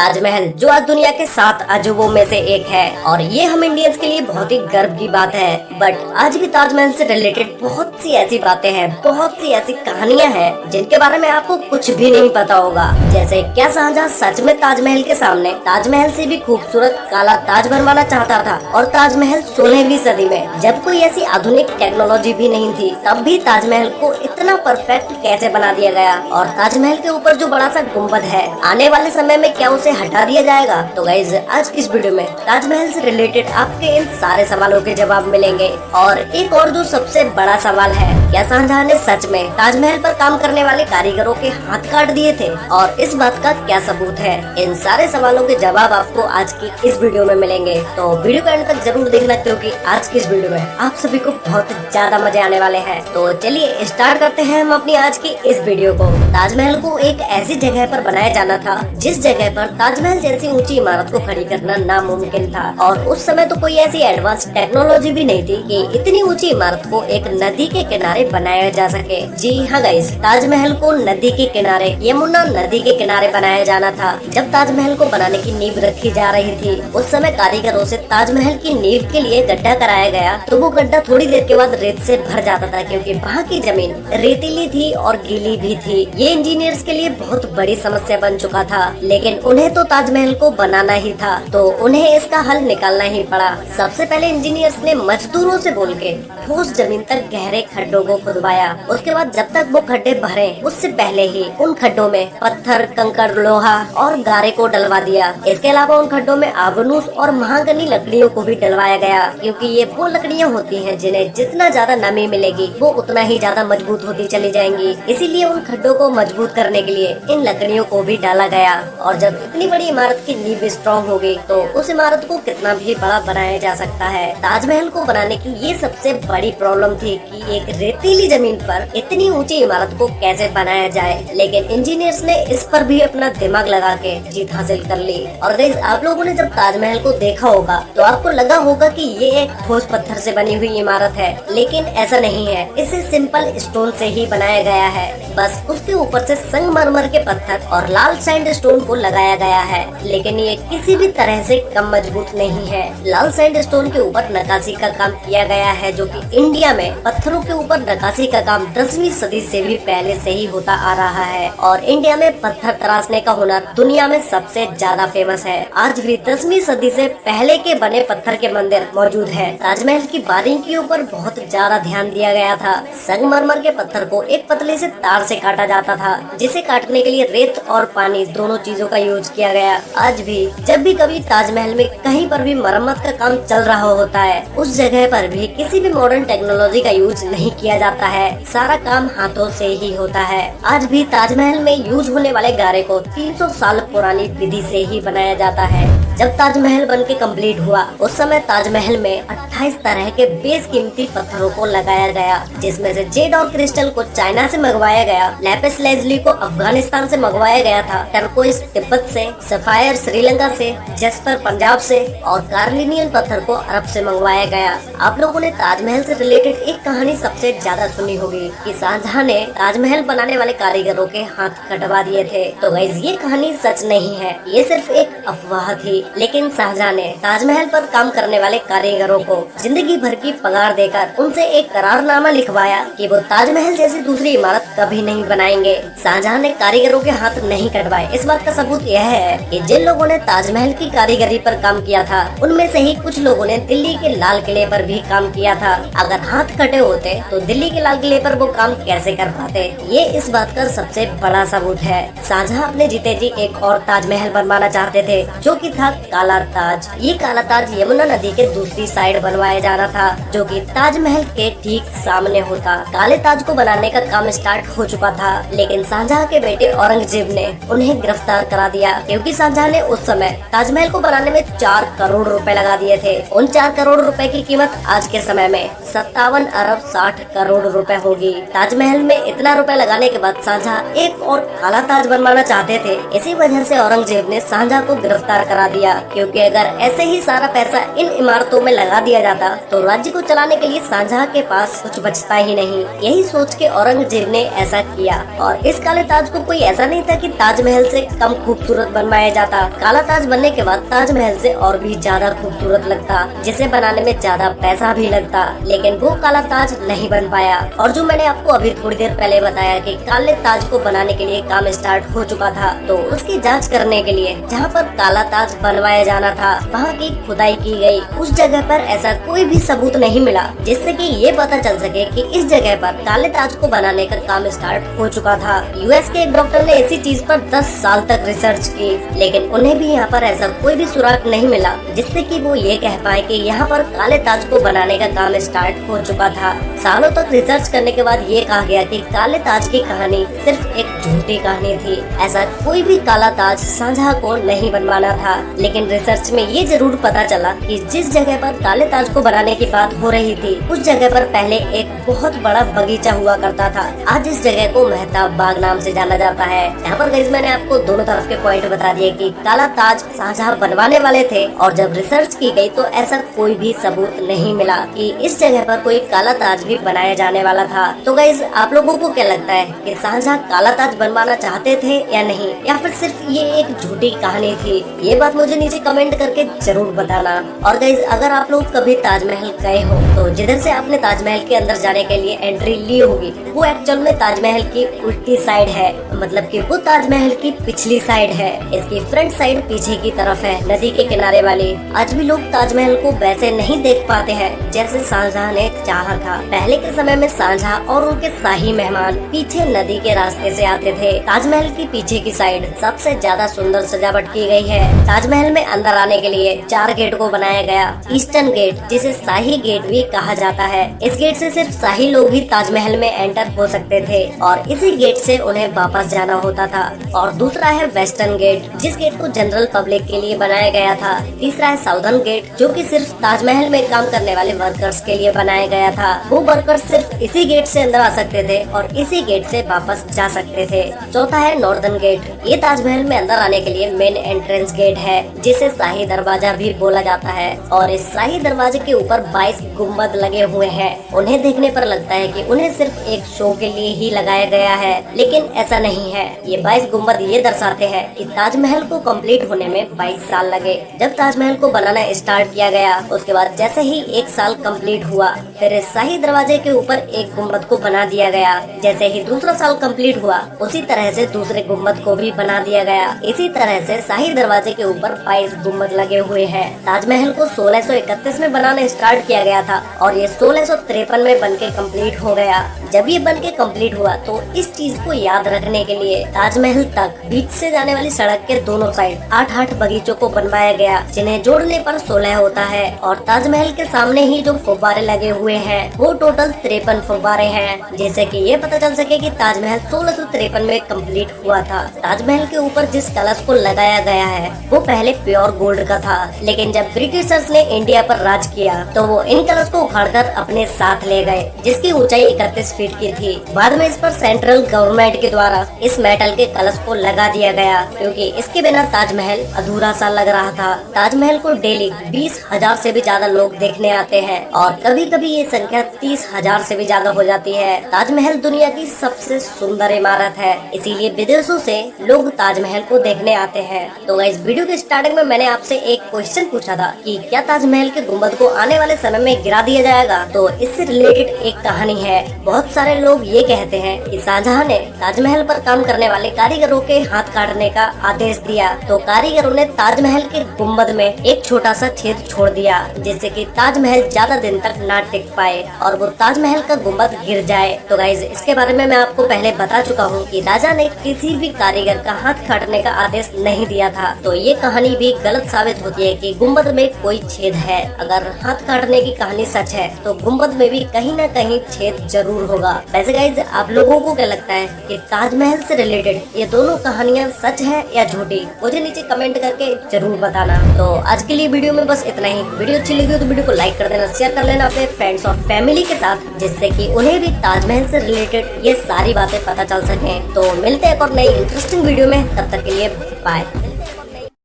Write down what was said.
ताजमहल जो आज दुनिया के 7 अजूबों में से एक है और ये हम इंडियंस के लिए बहुत ही गर्व की बात है। बट आज भी ताजमहल से रिलेटेड बहुत सी ऐसी बातें हैं, बहुत सी ऐसी कहानियां हैं जिनके बारे में आपको कुछ भी नहीं पता होगा। जैसे क्या शाहजहां सच में ताजमहल के सामने ताजमहल से भी खूबसूरत काला ताज बनवाना चाहता था और ताजमहल 16वीं सदी में जब कोई ऐसी आधुनिक टेक्नोलॉजी भी नहीं थी तब भी ताजमहल को इतना परफेक्ट कैसे बना दिया गया। और ताजमहल के ऊपर जो बड़ा सा गुम्बद है आने वाले समय में क्या उसे हटा दिया जाएगा? तो गाइज आज की इस वीडियो में ताजमहल से रिलेटेड आपके इन सारे सवालों के जवाब मिलेंगे। और एक और जो सबसे बड़ा सवाल है, क्या शाहजहां ने सच में ताजमहल पर काम करने वाले कारीगरों के हाथ काट दिए थे और इस बात का क्या सबूत है? इन सारे सवालों के जवाब आपको आज की इस वीडियो में मिलेंगे, तो वीडियो का एंड तक जरूर देखना क्योंकि आज की इस वीडियो में आप सभी को बहुत ज्यादा मजे आने वाले हैं। तो चलिए स्टार्ट करते हैं हम अपनी आज की इस वीडियो को। ताजमहल को एक ऐसी जगह पर बनाया जाना था जिस जगह पर ताजमहल जैसी ऊंची इमारत को खड़ी करना नामुमकिन था और उस समय तो कोई ऐसी एडवांस टेक्नोलॉजी भी नहीं थी कि इतनी ऊंची इमारत को एक नदी के किनारे बनाया जा सके। जी हाँ गाइस, ताजमहल को नदी के किनारे, यमुना नदी के किनारे बनाया जाना था। जब ताजमहल को बनाने की नींव रखी जा रही थी उस समय कारीगरों से ताजमहल की नींव के लिए गड्ढा कराया गया, तो वो गड्ढा थोड़ी देर के बाद रेत से भर जाता था क्योंकि वहाँ की जमीन रेतीली थी और गीली भी थी। ये इंजीनियर्स के लिए बहुत बड़ी समस्या बन चुका था, लेकिन उन्हें तो ताजमहल को बनाना ही था तो उन्हें इसका हल निकालना ही पड़ा। सबसे पहले इंजीनियर्स ने मजदूरों से बोल के ठोस जमीन तक गहरे खड्डों को खुदवाया। उसके बाद जब तक वो खड्डे भरे उससे पहले ही उन खड्डों में पत्थर, कंकड़, लोहा और गारे को डलवा दिया। इसके अलावा उन खड्डों में आबनूस और महागनी लकड़ियों को भी डलवाया गया क्योंकि ये वो लकड़ियाँ होती हैं जिन्हें जितना ज्यादा नमी मिलेगी वो उतना ही ज्यादा मजबूत होती चली जाएंगी। इसीलिए उन खड्डों को मजबूत करने के लिए इन लकड़ियों को भी डाला गया। और जब इतनी बड़ी इमारत की नींव स्ट्रॉन्ग होगी तो उस इमारत को कितना भी बड़ा बनाया जा सकता है। ताजमहल को बनाने की ये सबसे बड़ी प्रॉब्लम थी कि एक रेतीली जमीन पर इतनी ऊंची इमारत को कैसे बनाया जाए, लेकिन इंजीनियर्स ने इस पर भी अपना दिमाग लगा के जीत हासिल कर ली। और गाइस, आप लोगों ने जब ताजमहल को देखा होगा तो आपको लगा होगा कि ये एक ठोस पत्थर से बनी हुई इमारत है, लेकिन ऐसा नहीं है। इसे सिंपल स्टोन से ही बनाया गया है, बस उसके ऊपर से संगमरमर के पत्थर और लाल सैंडस्टोन को लगाया गया है। लेकिन ये किसी भी तरह से कम मजबूत नहीं है। लाल सैंडस्टोन के ऊपर नक्काशी का काम किया गया है जो कि इंडिया में पत्थरों के ऊपर नक्काशी का काम 10वीं सदी से भी पहले से ही होता आ रहा है। और इंडिया में पत्थर तराशने का हुनर दुनिया में सबसे ज्यादा फेमस है। आज भी 10वीं सदी से पहले के बने पत्थर के मंदिर मौजूद है। ताजमहल की बारीकियों पर बहुत ज्यादा ध्यान दिया गया था। संगमरमर के पत्थर को एक पतले से तार से काटा जाता था जिसे काटने के लिए रेत और पानी दोनों चीजों का यूज किया गया। आज भी जब भी कभी ताजमहल में कहीं पर भी मरम्मत का काम चल रहा होता है उस जगह पर भी किसी भी मॉडर्न टेक्नोलॉजी का यूज नहीं किया जाता है, सारा काम हाथों से ही होता है। आज भी ताजमहल में यूज होने वाले गारे को 300 साल पुरानी विधि से ही बनाया जाता है। जब ताजमहल बन के कम्प्लीट हुआ उस समय ताजमहल में 28 तरह के बेशकीमती पत्थरों को लगाया गया, जिसमें से जेड और क्रिस्टल को चाइना से मंगवाया गया, लैपिस लेज़ुली को अफगानिस्तान से मंगवाया गया था, टर्कोइज तिब्बत से, सफायर श्रीलंका से, जस्पर पंजाब से और कार्लिनियन पत्थर को अरब से मंगवाया गया। आप लोगों ने ताजमहल से रिलेटेड एक कहानी सबसे ज्यादा सुनी होगी कि शाहजहां ने ताजमहल बनाने वाले कारीगरों के हाथ कटवा दिए थे। तो गाइस, ये कहानी सच नहीं है, ये सिर्फ एक अफवाह थी। लेकिन शाहजहां ने ताजमहल पर काम करने वाले कारीगरों को जिंदगी भर की पगार देकर उनसे एक करारनामा लिखवाया कि वो ताजमहल जैसी दूसरी इमारत कभी नहीं बनाएंगे। शाहजहां ने कारीगरों के हाथ नहीं कटवाए। इस बात का सबूत यह है कि जिन लोगों ने ताजमहल की कारीगरी पर काम किया था उनमें से ही कुछ लोगों ने दिल्ली के लाल किले पर भी काम किया था। अगर हाथ कटे होते तो दिल्ली के लाल किले पर वो काम कैसे कर पाते? ये इस बात का सबसे बड़ा सबूत है। शाहजहां अपने जीते जी एक और ताजमहल बनवाना चाहते थे जो कि था काला ताज। ये काला ताज यमुना नदी के दूसरी साइड बनवाया जाना था जो कि ताजमहल के ठीक सामने होता। काले ताज को बनाने का काम स्टार्ट हो चुका था, लेकिन शाहजहां के बेटे औरंगजेब ने उन्हें गिरफ्तार करा दिया क्योंकि शाहजहां ने उस समय ताजमहल को बनाने में 4 करोड़ रुपए लगा दिए थे। उन 4 करोड़ रुपए की कीमत आज के समय में 57 अरब 60 करोड़ रुपए होगी। ताजमहल में इतना रुपए लगाने के बाद शाहजहां एक और काला ताज बनवाना चाहते थे। इसी वजह से औरंगजेब ने शाहजहां को गिरफ्तार करा दिया दिया, क्योंकि अगर ऐसे ही सारा पैसा इन इमारतों में लगा दिया जाता तो राज्य को चलाने के लिए शाहजहां के पास कुछ बचता ही नहीं। यही सोच के औरंगजेब ने ऐसा किया और इस काले ताज को कोई ऐसा नहीं था कि ताजमहल से कम खूबसूरत बनवाया जाता। काला ताज बनने के बाद ताजमहल से और भी ज्यादा खूबसूरत लगता, जिसे बनाने में ज्यादा पैसा भी लगता, लेकिन वो काला ताज नहीं बन पाया। और जो मैंने आपको अभी थोड़ी देर पहले बताया कि काले ताज को बनाने के लिए काम स्टार्ट हो चुका था, तो उसकी जांच करने के लिए जहां पर काला ताज बनवाया जाना था वहां की खुदाई की गई। उस जगह पर ऐसा कोई भी सबूत नहीं मिला जिससे कि ये पता चल सके कि इस जगह पर काले ताज को बनाने का काम स्टार्ट हो चुका था। यूएस के एक डॉक्टर ने इसी चीज पर 10 साल तक रिसर्च की, लेकिन उन्हें भी यहाँ पर ऐसा कोई भी सुराग नहीं मिला जिससे कि वो ये कह पाए कि यहाँ पर काले ताज को बनाने का काम स्टार्ट हो चुका था। सालों तक रिसर्च करने के बाद ये कहा गया कि काले ताज की कहानी सिर्फ एक झूठी कहानी थी। ऐसा कोई भी काला ताज शाहजहां को नहीं बनवाना था, लेकिन रिसर्च में ये जरूर पता चला कि जिस जगह पर काले ताज को बनाने की बात हो रही थी उस जगह पर पहले एक बहुत बड़ा बगीचा हुआ करता था। आज इस जगह को मेहताब बाग नाम से जाना जाता है। यहाँ पर गाइस मैंने आपको दोनों तरफ के पॉइंट बता दिए कि काला ताज शाहजहां बनवाने वाले थे, और जब रिसर्च की गई तो ऐसा कोई भी सबूत नहीं मिला कि इस जगह पर कोई काला ताज भी बनाया जाने वाला था। तो गाइस आप लोगों को क्या लगता है कि शाहजहां काला ताज बनवाना चाहते थे या नहीं, या फिर सिर्फ ये एक झूठी कहानी थी? ये बात मुझे नीचे कमेंट करके जरूर बताना। और गाइस अगर आप लोग कभी ताजमहल गए हो तो जिधर से आपने ताजमहल के अंदर जाने के लिए एंट्री ली होगी वो एक्चुअल में ताजमहल की उल्टी साइड है, मतलब कि वो ताजमहल की पिछली साइड है। इसकी फ्रंट साइड पीछे की तरफ है, नदी के किनारे वाली। आज भी लोग ताजमहल को वैसे नहीं देख पाते हैं जैसे शाहजहां ने चाहा था। पहले के समय में शाहजहां और उनके शाही मेहमान पीछे नदी के रास्ते से आते थे। ताजमहल की पीछे की साइड सबसे ज्यादा सुंदर सजावट की गई है। ताजमहल में अंदर आने के लिए 4 गेट को बनाया गया। ईस्टर्न गेट, जिसे शाही गेट भी कहा जाता है, इस गेट से सिर्फ शाही लोग ही ताजमहल में एंटर हो सकते थे और इसी गेट से उन्हें वापस जाना होता था। और दूसरा है वेस्टर्न गेट, जिस गेट को जनरल पब्लिक के लिए बनाया गया था। तीसरा है साउदर्न गेट, जो कि सिर्फ ताजमहल में काम करने वाले वर्कर्स के लिए बनाया गया था। वो वर्कर्स सिर्फ इसी गेट से अंदर आ सकते थे और इसी गेट से वापस जा सकते थे। चौथा है नॉर्दर्न गेट, ये ताजमहल में अंदर आने के लिए मेन एंट्रेंस गेट है, जिसे शाही दरवाजा भी बोला जाता है। और इस शाही दरवाजे के ऊपर 22 गुम्बद लगे हुए हैं। उन्हें देखने पर लगता है कि उन्हें सिर्फ एक शो के लिए ही लगाया गया है, लेकिन ऐसा नहीं है। ये 22 गुम्बद ये दर्शाते हैं कि ताजमहल को कंप्लीट होने में 22 साल लगे। जब ताजमहल को बनाना स्टार्ट किया गया उसके बाद जैसे ही 1 साल कंप्लीट हुआ, फिर इस शाही दरवाजे के ऊपर एक गुम्बद को बना दिया गया। जैसे ही दूसरा साल कंप्लीट हुआ उसी तरह से दूसरे गुम्बद को भी बना दिया गया। इसी तरह से शाही दरवाजे के ऊपर 22 गुम्बद लगे हुए हैं। ताजमहल को 1631 में बनाना स्टार्ट किया गया था और ये 1653 में बनके कंप्लीट हो गया। जब ये बनके कंप्लीट हुआ तो इस चीज को याद रखने के लिए ताजमहल तक बीच से जाने वाली सड़क के दोनों साइड 8-8 बगीचों को बनवाया गया, जिन्हें जोड़ने पर 16 होता है। और ताजमहल के सामने ही जो फव्वारे लगे हुए हैं वो टोटल 53 फव्वारे हैं, जैसे कि ये पता चल सके कि ताजमहल 1653 में कंप्लीट हुआ था। ताजमहल के ऊपर जिस कलश को लगाया गया है वो पहले प्योर गोल्ड का था, लेकिन जब ब्रिटिशर्स ने इंडिया पर राज किया तो वो इन कलश को उखाड़कर अपने साथ ले गए, जिसकी ऊंचाई 31 फीट की थी। बाद में इस पर सेंट्रल गवर्नमेंट के द्वारा इस मेटल के कलश को लगा दिया गया, क्योंकि इसके बिना ताजमहल अधूरा सा लग रहा था। ताजमहल को डेली 20,000 से भी ज्यादा लोग देखने आते हैं और कभी कभी ये संख्या 30,000 से भी ज्यादा हो जाती है। ताजमहल दुनिया की सबसे सुंदर इमारत है, इसीलिए विदेशों से लोग ताजमहल को देखने आते हैं। तो इस वीडियो के स्टार्टिंग में मैंने आपसे एक क्वेश्चन पूछा था कि क्या ताजमहल के गुंबद को आने वाले समय में गिरा दिया जाएगा, तो इससे रिलेटेड एक कहानी है। बहुत सारे लोग ये कहते हैं कि शाहजहां ने ताजमहल पर काम करने वाले कारीगरों के हाथ काटने का आदेश दिया, तो कारीगरों ने ताजमहल के गुंबद में एक छोटा सा छेद छोड़ दिया, जिससे कि ताजमहल ज्यादा दिन तक ना टिक पाए और वो ताजमहल का गुंबद गिर जाए। तो गाइज इसके बारे में मैं आपको पहले बता चुका हूँ कि राजा ने किसी भी कारीगर का हाथ काटने का आदेश नहीं दिया था। तो ये कहानी भी गलत साबित होती है कि गुंबद में कोई छेद है। अगर हाथ काटने की कहानी सच है तो गुंबद में भी कहीं न कहीं छेद जरूर होगा। वैसे गाइज आप लोगों को क्या लगता है कि ताजमहल से रिलेटेड ये दोनों कहानियाँ सच है या झूठी? मुझे नीचे कमेंट करके जरूर बताना। तो आज के लिए वीडियो में बस इतना ही। वीडियो अच्छी लगी हो तो वीडियो को लाइक कर देना, शेयर कर लेना अपने फ्रेंड्स और फैमिली के साथ, जिससे कि उन्हें भी ताजमहल से रिलेटेड ये सारी बातें पता चल सके। तो मिलते हैं एक और नई इंटरेस्टिंग वीडियो में, तब तक के लिए बाय।